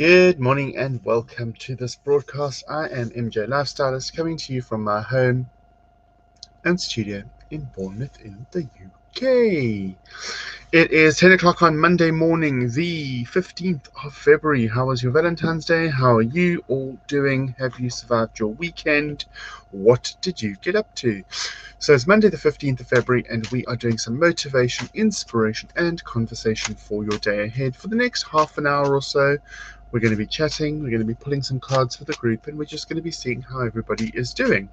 Good morning and welcome to this broadcast. I am MJ LifeStylist coming to you from my home and studio in Bournemouth in the UK. It is 10 o'clock on Monday morning, the 15th of February. How was your Valentine's Day? How are you all doing? Have you survived your weekend? What did you get up to? So it's Monday the 15th of February and we are doing some motivation, inspiration and conversation for your day ahead. For the next half an hour or so, we're going to be chatting, we're going to be pulling some cards for the group, and we're just going to be seeing how everybody is doing.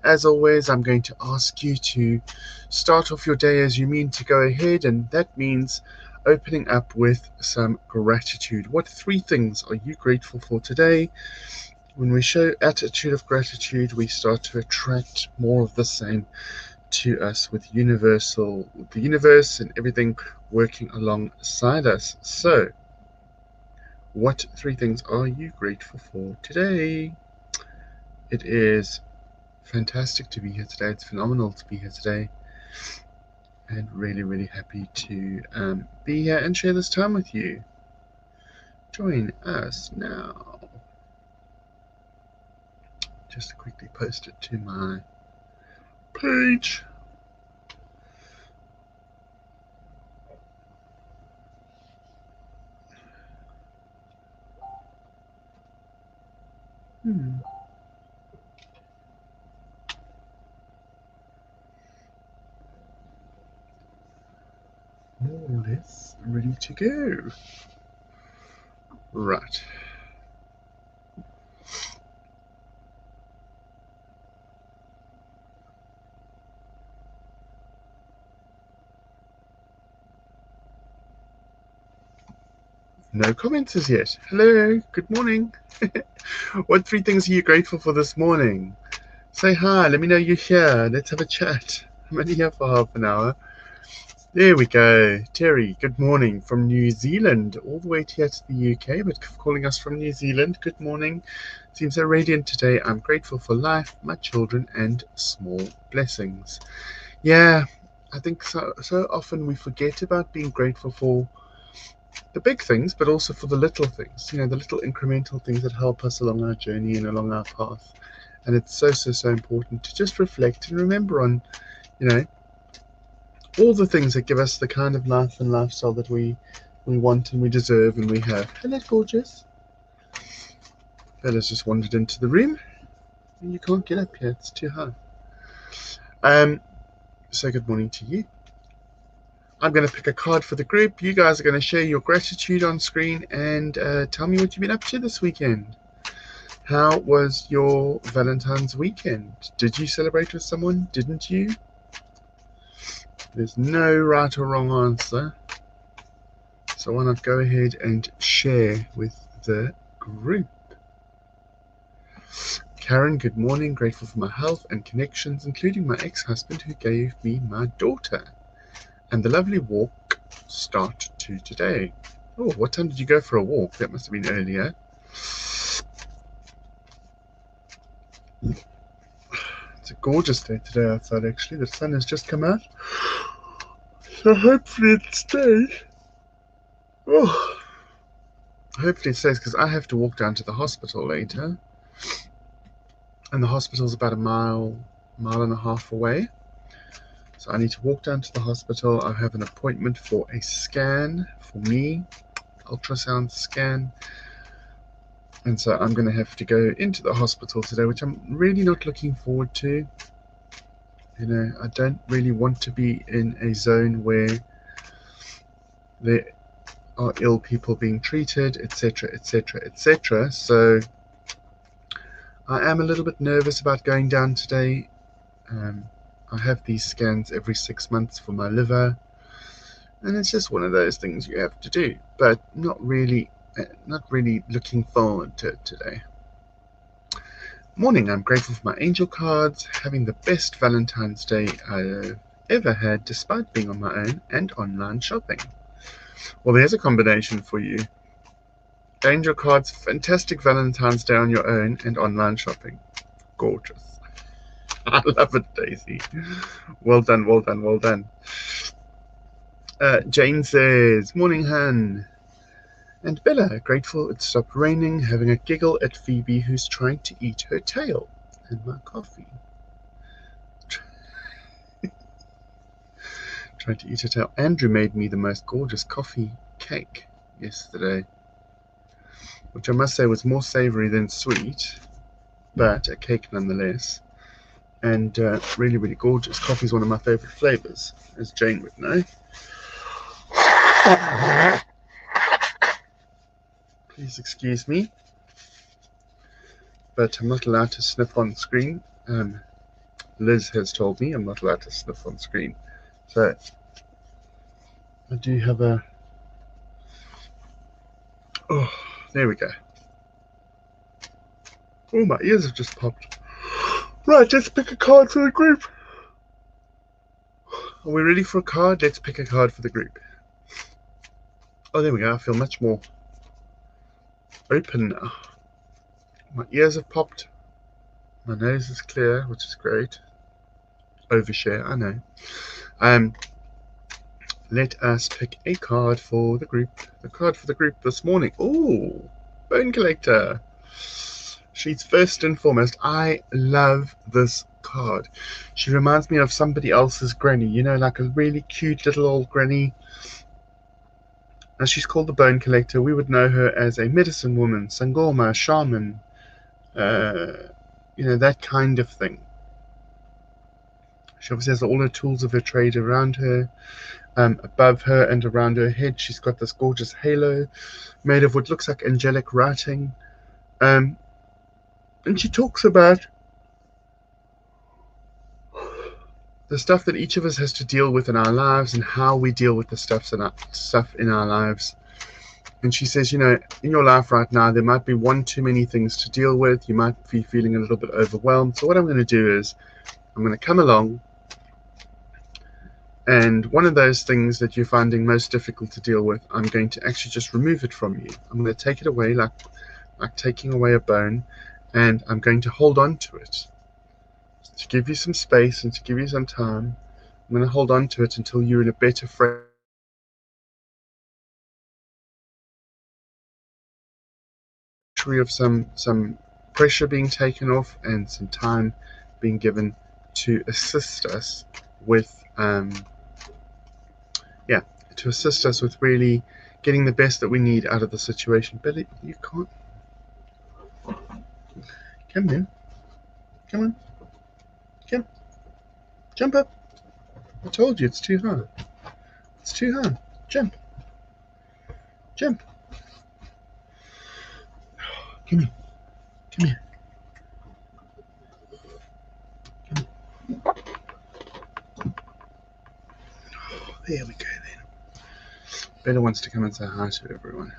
As always, I'm going to ask you to start off your day as you mean to go ahead, and that means opening up with some gratitude. What 3 things are you grateful for today? When we show attitude of gratitude, we start to attract more of the same to us with the universe and everything working alongside us. So, what 3 things are you grateful for today? It is fantastic to be here today. It's phenomenal to be here today. And really, really happy to be here and share this time with you. Join us now. Just to quickly post it to my page. All this ready to go. Right. No comments as yet. Hello, good morning. What 3 things are you grateful for this morning? Say hi, let me know you're here. Let's have a chat. I'm only here for half an hour. There we go. Terry, good morning from New Zealand, all the way here to the UK, but calling us from New Zealand. Good morning. Seems so radiant today. I'm grateful for life, my children, and small blessings. Yeah, I think so often we forget about being grateful for the big things, but also for the little things, the little incremental things that help us along our journey and along our path. And it's so important to just reflect and remember on, all the things that give us the kind of life and lifestyle that we want and we deserve and we have. Hello, gorgeous. Bella's just wandered into the room. You can't get up here, it's too high. So good morning to you. I'm going to pick a card for the group. You guys are going to share your gratitude on screen and tell me what you've been up to this weekend. How was your Valentine's weekend? Did you celebrate with someone? Didn't you? There's no right or wrong answer. So why not go ahead and share with the group. Karen, good morning. Grateful for my health and connections, including my ex-husband who gave me my daughter. And the lovely walk start to today. Oh, what time did you go for a walk? That must have been earlier. It's a gorgeous day today outside, actually. The sun has just come out. So hopefully it stays. Oh, hopefully it stays, because I have to walk down to the hospital later. And the hospital's about a mile and a half away. So I need to walk down to the hospital. I have an appointment for a scan for me, ultrasound scan. And so I'm going to have to go into the hospital today, which I'm really not looking forward to. I don't really want to be in a zone where there are ill people being treated, etc., etc., etc. So I am a little bit nervous about going down today. I have these scans every 6 months for my liver, and it's just one of those things you have to do, but not really looking forward to it today. Morning, I'm grateful for my angel cards, having the best Valentine's Day I've ever had despite being on my own and online shopping. Well, there's a combination for you. Angel cards, fantastic Valentine's Day on your own, and online shopping. Gorgeous. I love it, Daisy. Well done, well done, well done. Jane says, morning, hun. And Bella, grateful it stopped raining, having a giggle at Phoebe, who's trying to eat her tail. And my coffee. Trying to eat her tail. Andrew made me the most gorgeous coffee cake yesterday, which I must say was more savoury than sweet, but a cake nonetheless. And really, really gorgeous. Coffee is one of my favourite flavours, as Jane would know. Please excuse me, but I'm not allowed to sniff on screen. Liz has told me I'm not allowed to sniff on screen. So I do have a... Oh, there we go. Oh, my ears have just popped. Right, let's pick a card for the group. Are we ready for a card? Let's pick a card for the group. Oh, there we go. I feel much more open now. My ears have popped. My nose is clear, which is great. Overshare, I know. Let us pick a card for the group. The card for the group this morning. Oh, Bone Collector. She's first and foremost. I love this card. She reminds me of somebody else's granny, you know, like a really cute little old granny. Now, she's called the Bone Collector. We would know her as a medicine woman, sangoma, shaman, you know, that kind of thing. She obviously has all her tools of her trade around her. Above her and around her head, she's got this gorgeous halo made of what looks like angelic writing. And she talks about the stuff that each of us has to deal with in our lives and how we deal with the stuff in our lives. And she says, you know, in your life right now, there might be one too many things to deal with. You might be feeling a little bit overwhelmed. So what I'm going to do is I'm going to come along, and one of those things that you're finding most difficult to deal with, I'm going to actually just remove it from you. I'm going to take it away like taking away a bone, and I'm going to hold on to it. To give you some space and to give you some time, I'm going to hold on to it until you're in a better frame of some pressure being taken off and some time being given to assist us with really getting the best that we need out of the situation. Billy, you can't. Come in. Come on. Come. Jump up. I told you it's too hard. It's too hard. Jump. Jump. Come here. Come here. Come here. There we go then. Bella wants to come and say hi to everyone.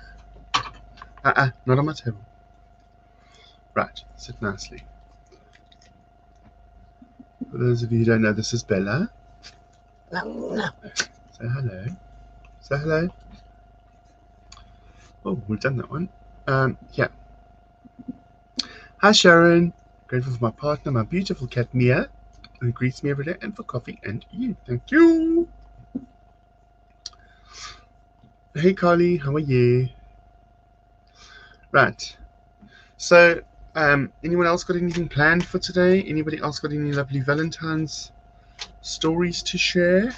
Not on my table. Right, sit nicely. For those of you who don't know, this is Bella. No. Say hello. Say hello. Oh, we've done that one. Yeah. Hi, Sharon. Grateful for my partner, my beautiful cat Mia, who greets me every day, and for coffee and you. Thank you. Hey, Carly. How are you? Right. So, anyone else got anything planned for today? Anybody else got any lovely Valentine's stories to share?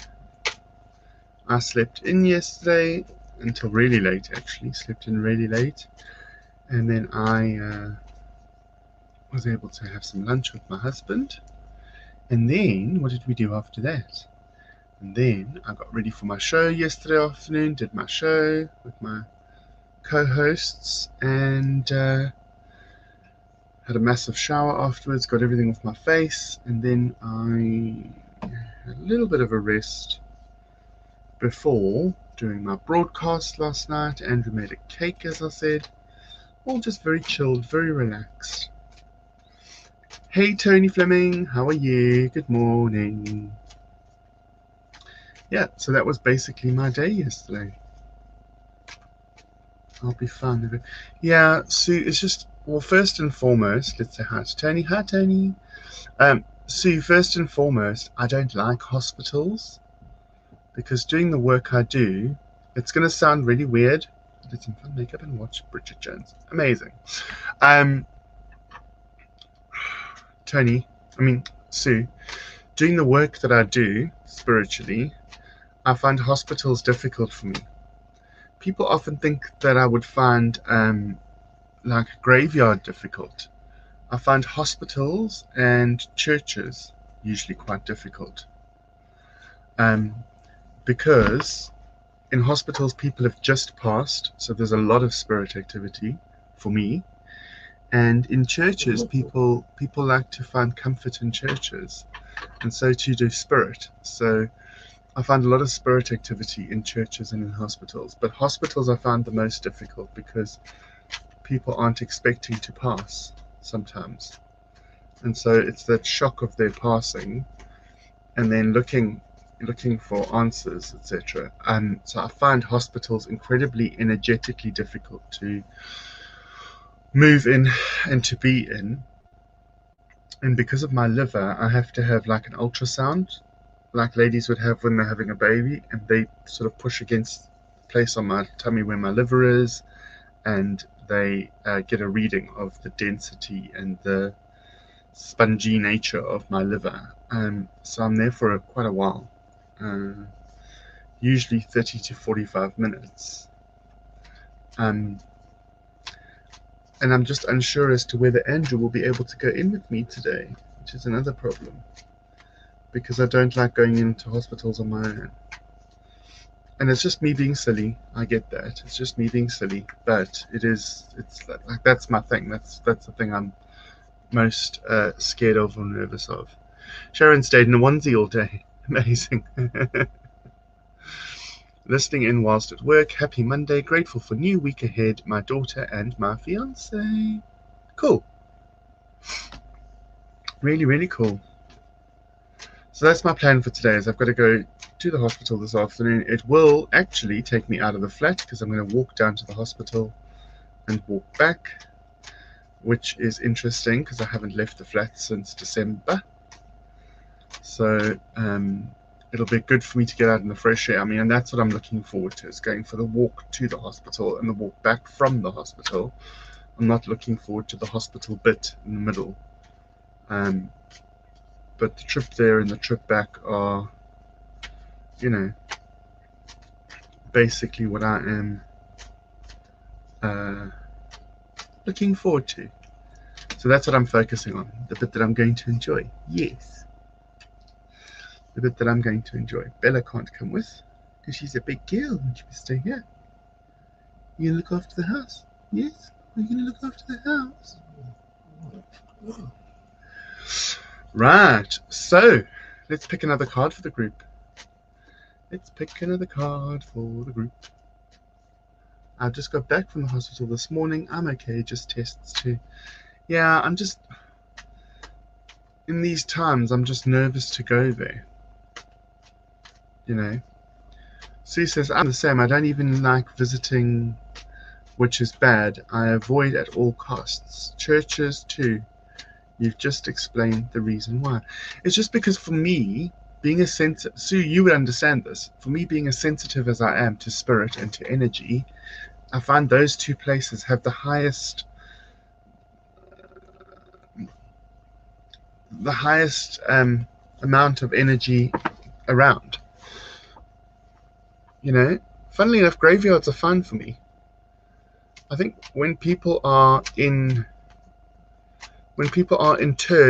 I slept in yesterday until really late, actually. Slept in really late. And then I was able to have some lunch with my husband. And then, what did we do after that? And then I got ready for my show yesterday afternoon, did my show with my co-hosts, and had a massive shower afterwards, got everything off my face, and then I had a little bit of a rest before doing my broadcast last night. Andrew made a cake, as I said. All just very chilled, very relaxed. Hey, Tony Fleming, how are you? Good morning. Yeah, so that was basically my day yesterday. I'll be fun. Yeah, Sue, it's just, well, first and foremost, let's say hi to Tony. Hi, Tony. Sue, first and foremost, I don't like hospitals because doing the work I do, it's going to sound really weird, I did some fun makeup and watched Bridget Jones. Amazing. Sue, doing the work that I do spiritually, I find hospitals difficult for me. People often think that I would find like graveyard difficult. I find hospitals and churches usually quite difficult. Because in hospitals people have just passed, so there's a lot of spirit activity for me. And in churches, people like to find comfort in churches, and so too do spirit. So I find a lot of spirit activity in churches and in hospitals. But hospitals I find the most difficult because people aren't expecting to pass sometimes. And so it's that shock of their passing and then looking for answers, etc. So I find hospitals incredibly energetically difficult to move in and to be in. And because of my liver, I have to have like an ultrasound, like ladies would have when they're having a baby, and they sort of push against the place on my tummy where my liver is, and they get a reading of the density and the spongy nature of my liver. So I'm there for quite a while, usually 30 to 45 minutes. And I'm just unsure as to whether Andrew will be able to go in with me today, which is another problem, because I don't like going into hospitals on my own. And it's just me being silly. I get that. It's just me being silly, but it's like that's my thing. That's the thing I'm most scared of or nervous of. Sharon stayed in a onesie all day. Amazing. Listening in whilst at work. Happy Monday. Grateful for new week ahead. My daughter and my fiance. Cool. Really, really cool. So that's my plan for today. Is I've got to go to the hospital this afternoon. It will actually take me out of the flat because I'm going to walk down to the hospital and walk back, which is interesting because I haven't left the flat since December. So it'll be good for me to get out in the fresh air. And that's what I'm looking forward to, is going for the walk to the hospital and the walk back from the hospital. I'm not looking forward to the hospital bit in the middle. But the trip there and the trip back are, basically what I am looking forward to. So that's what I'm focusing on, the bit that I'm going to enjoy. Yes. The bit that I'm going to enjoy. Bella can't come with because she's a big girl and she will stay here. You gonna look after the house? Yes? Are you gonna look after the house? Right, so let's pick another card for the group. I just got back from the hospital this morning. I'm okay, just tests too. Yeah, I'm just, in these times, I'm just nervous to go there. Sue says, I'm the same. I don't even like visiting, which is bad. I avoid at all costs. Churches too. You've just explained the reason why. It's just because for me, being a sensitive, Sue, you would understand this. For me, being as sensitive as I am to spirit and to energy, I find those two places have the highest amount of energy around. Funnily enough, graveyards are fun for me. I think when people are interred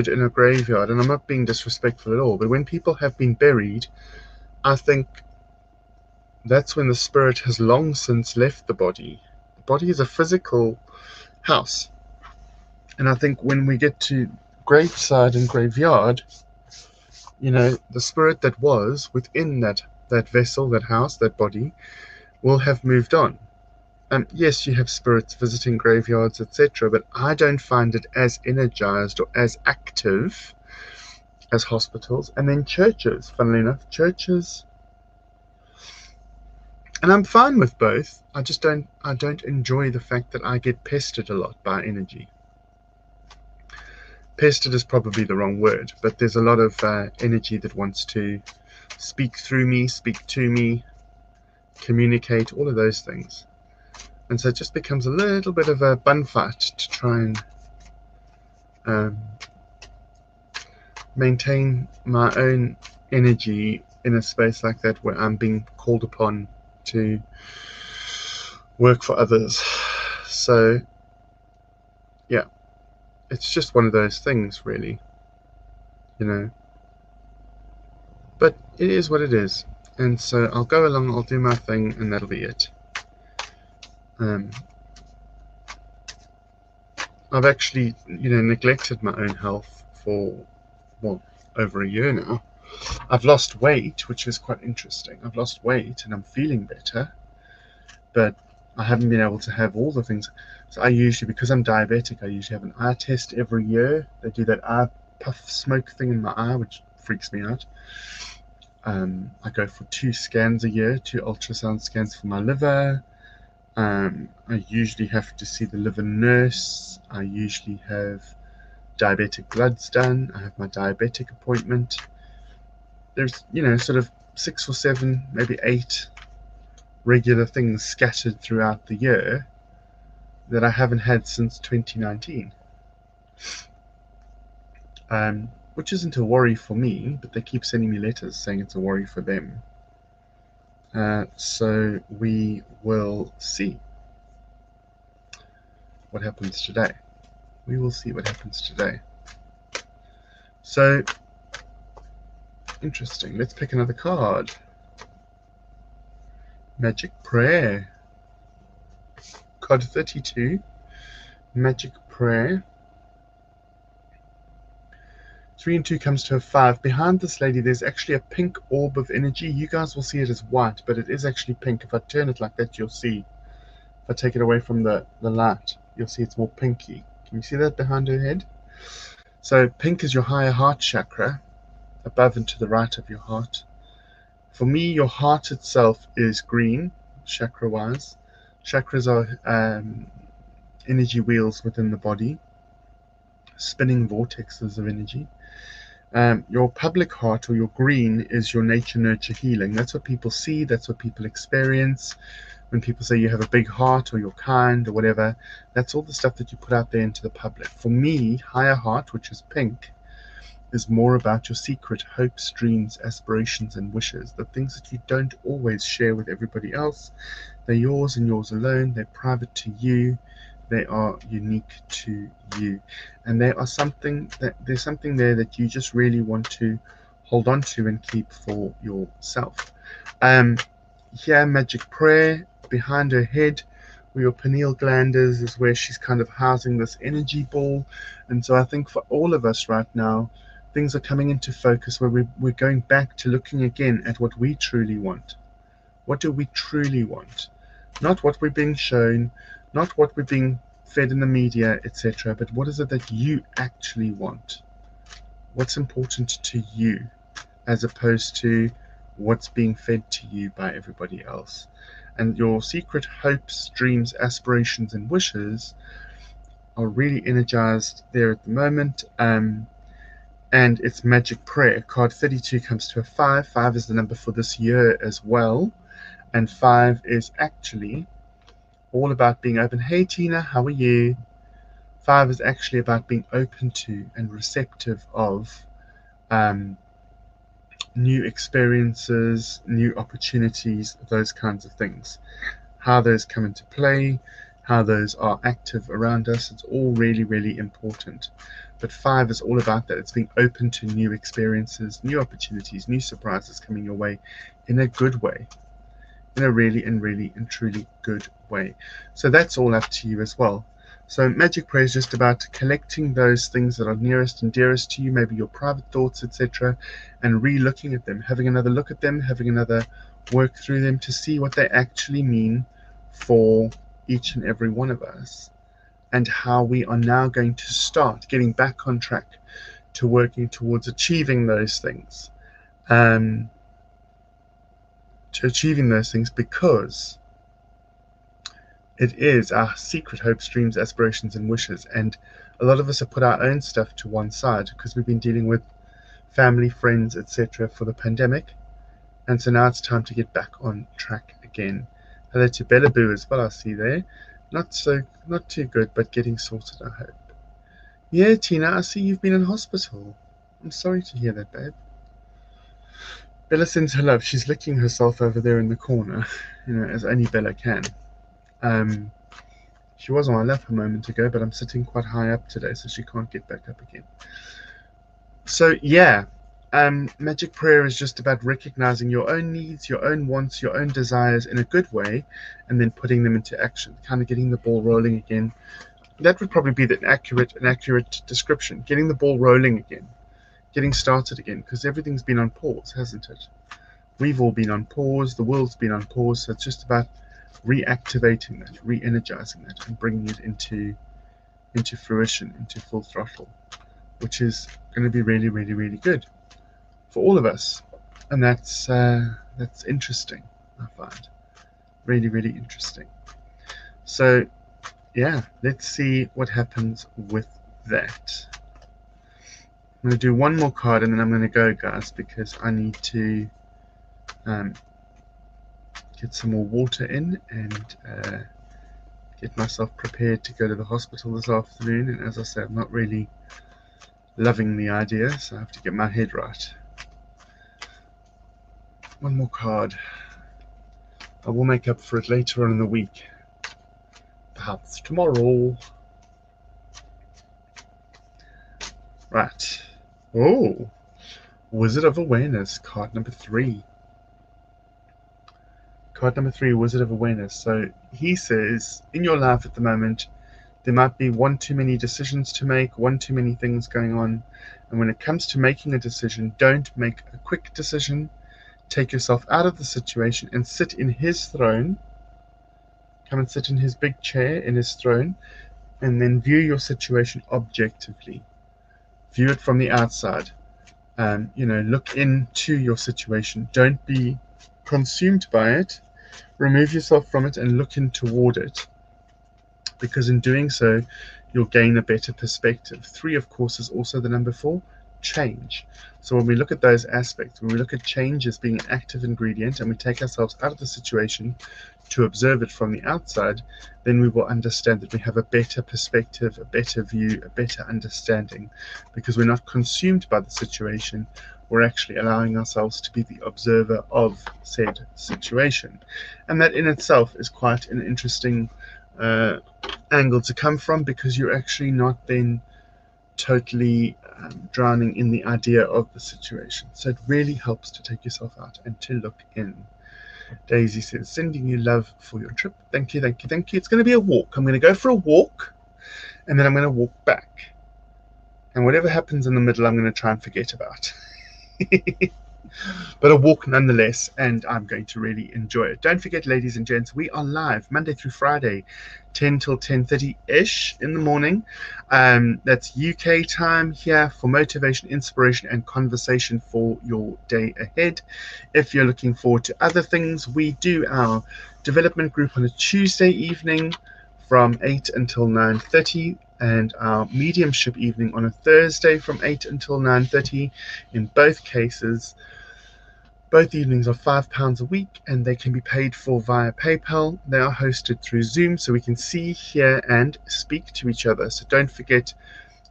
in a graveyard, and I'm not being disrespectful at all, but when people have been buried, I think that's when the spirit has long since left the body. The body is a physical house. And I think when we get to graveside and graveyard, the spirit that was within that vessel, that house, that body, will have moved on. Yes, you have spirits visiting graveyards, etc., but I don't find it as energized or as active as hospitals. And then churches, funnily enough, churches, and I'm fine with both. I don't enjoy the fact that I get pestered a lot by energy. Pestered is probably the wrong word, but there's a lot of energy that wants to speak through me, speak to me, communicate, all of those things. And so it just becomes a little bit of a bun fight to try and maintain my own energy in a space like that where I'm being called upon to work for others. So yeah, it's just one of those things, really, you know. But it is what it is, and so I'll go along, I'll do my thing, and that'll be it. I've actually, neglected my own health for, well, over a year now. I've lost weight, which is quite interesting. I've lost weight and I'm feeling better, but I haven't been able to have all the things. So I usually, because I'm diabetic, I usually have an eye test every year. They do that eye puff smoke thing in my eye, which freaks me out. I go for 2 scans a year, 2 ultrasound scans for my liver. I usually have to see the liver nurse. I usually have diabetic bloods done. I have my diabetic appointment. There's, sort of 6 or 7, maybe 8 regular things scattered throughout the year that I haven't had since 2019. Which isn't a worry for me, but they keep sending me letters saying it's a worry for them. So we will see what happens today. We will see what happens today. So, interesting. Let's pick another card. Magic Prayer. Card 32. Magic Prayer. 3 and 2 comes to a 5. Behind this lady, there's actually a pink orb of energy. You guys will see it as white, but it is actually pink. If I turn it like that, you'll see. If I take it away from the light, you'll see it's more pinky. Can you see that behind her head? So pink is your higher heart chakra, above and to the right of your heart. For me, your heart itself is green, chakra-wise. Chakras are energy wheels within the body, spinning vortexes of energy. Your public heart, or your green, is your nature, nurture, healing. That's what people see. That's what people experience. When people say you have a big heart, or you're kind, or whatever, that's all the stuff that you put out there into the public. For me, higher heart, which is pink, is more about your secret hopes, dreams, aspirations, and wishes. The things that you don't always share with everybody else. They're yours and yours alone. They're private to you. They are unique to you, and there's something there that you just really want to hold on to and keep for yourself. Here, Magic Prayer, behind her head, where your pineal gland is where she's kind of housing this energy ball. And so I think for all of us right now, things are coming into focus where we're going back to looking again at what we truly want. What do we truly want? Not what we're being shown, not what we're being fed in the media, etc., but what is it that you actually want? What's important to you, as opposed to what's being fed to you by everybody else. And your secret hopes, dreams, aspirations, and wishes are really energized there at the moment. And it's Magic Prayer. Card 32 comes to a 5. 5 is the number for this year as well. And 5 is actually all about being open. Hey Tina, how are you? 5 is actually about being open to and receptive of new experiences, new opportunities, those kinds of things. How those come into play, how those are active around us, it's all really, really important. But 5 is all about that. It's being open to new experiences, new opportunities, new surprises coming your way in a good way. In a really and truly good way. So that's all up to you as well. So Magic Prayer is just about collecting those things that are nearest and dearest to you, maybe your private thoughts, etc., and re-looking at them, having another look at them, having another work through them to see what they actually mean for each and every one of us, and how we are now going to start getting back on track to working towards achieving those things. Because it is our secret hopes, dreams, aspirations, and wishes. And a lot of us have put our own stuff to one side because we've been dealing with family, friends, etc. for the pandemic. And so now it's time to get back on track again. Hello to Bella Boo as well, I see there. Not too good, but getting sorted, I hope. Yeah, Tina, I see you've been in hospital. I'm sorry to hear that, babe. Bella sends her love. She's licking herself over there in the corner, as only Bella can. She was on my lap a moment ago, but I'm sitting quite high up today, so she can't get back up again. So, yeah, magic prayer is just about recognizing your own needs, your own wants, your own desires in a good way, and then putting them into action, kind of getting the ball rolling again. That would probably be an accurate description. Getting the ball rolling again, getting started again, because everything's been on pause, hasn't it? We've all been on pause. The world's been on pause. So it's just about reactivating that, re-energizing that, and bringing it into fruition, into full throttle, which is going to be really, really, really good for all of us. And that's interesting, I find. Really, really interesting. So, yeah, let's see what happens with that. I'm going to do one more card and then I'm going to go, guys, because I need to get some more water in and get myself prepared to go to the hospital this afternoon. And as I said, I'm not really loving the idea, so I have to get my head right. One more card. I will make up for it later on in the week. Perhaps tomorrow. Right. Oh, Wizard of Awareness, card number 3. Card number 3, Wizard of Awareness. So he says, in your life at the moment, there might be one too many decisions to make, one too many things going on. And when it comes to making a decision, don't make a quick decision. Take yourself out of the situation and sit in his throne. Come and sit in his big chair, in his throne, and then view your situation objectively. View it from the outside. Look into your situation. Don't be consumed by it. Remove yourself from it and look in toward it, because in doing so, you'll gain a better perspective. 3, of course, is also the number 4, change. So when we look at those aspects, when we look at change as being an active ingredient and we take ourselves out of the situation to observe it from the outside, then we will understand that we have a better perspective, a better view, a better understanding, because we're not consumed by the situation. We're actually allowing ourselves to be the observer of said situation. And that in itself is quite an interesting angle to come from, because you're actually not then totally drowning in the idea of the situation. So it really helps to take yourself out and to look in. Daisy says, sending you love for your trip. Thank you, thank you, thank you. It's going to be a walk. I'm going to go for a walk and then I'm going to walk back. And whatever happens in the middle, I'm going to try and forget about. But a walk nonetheless, and I'm going to really enjoy it. Don't forget, ladies and gents, we are live Monday through Friday, 10 till 10:30-ish in the morning. That's UK time here for motivation, inspiration, and conversation for your day ahead. If you're looking forward to other things, we do our development group on a Tuesday evening from 8 until 9:30. And our mediumship evening on a Thursday from 8 until 9:30. In both cases, both evenings are £5 a week and they can be paid for via PayPal. They are hosted through Zoom, so we can see, hear, and speak to each other. So don't forget,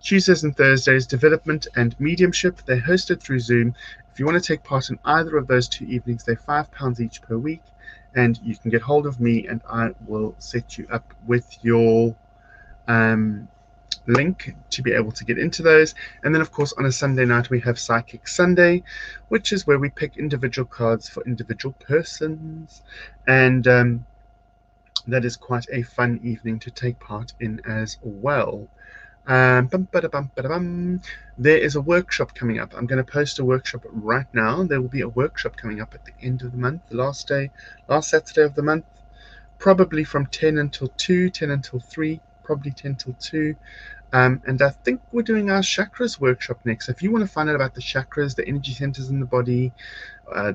Tuesdays and Thursdays, development and mediumship, they're hosted through Zoom. If you want to take part in either of those 2 evenings, they're £5 each per week. And you can get hold of me and I will set you up with your link to be able to get into those. And then of course on a Sunday night we have Psychic Sunday, which is where we pick individual cards for individual persons, and that is quite a fun evening to take part in as well. There is a workshop coming up. I'm going to post a workshop right now. There will be a workshop coming up at the end of the month, the last Saturday of the month, probably from 10 until 2, 10 until 3, probably 10 till 2. And I think we're doing our chakras workshop next. If you want to find out about the chakras, the energy centers in the body,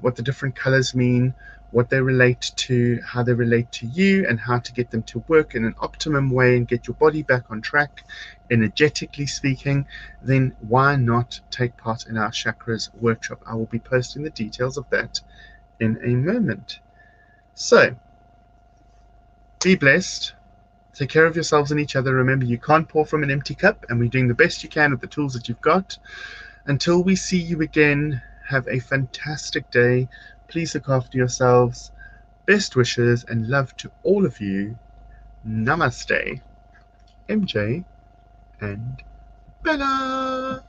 what the different colors mean, what they relate to, how they relate to you, and how to get them to work in an optimum way and get your body back on track, energetically speaking, then why not take part in our chakras workshop? I will be posting the details of that in a moment. So, Be blessed. Take care of yourselves and each other. Remember, you can't pour from an empty cup, and we're doing the best you can with the tools that you've got. Until we see you again, have a fantastic day. Please look after yourselves. Best wishes and love to all of you. Namaste. MJ and Bella.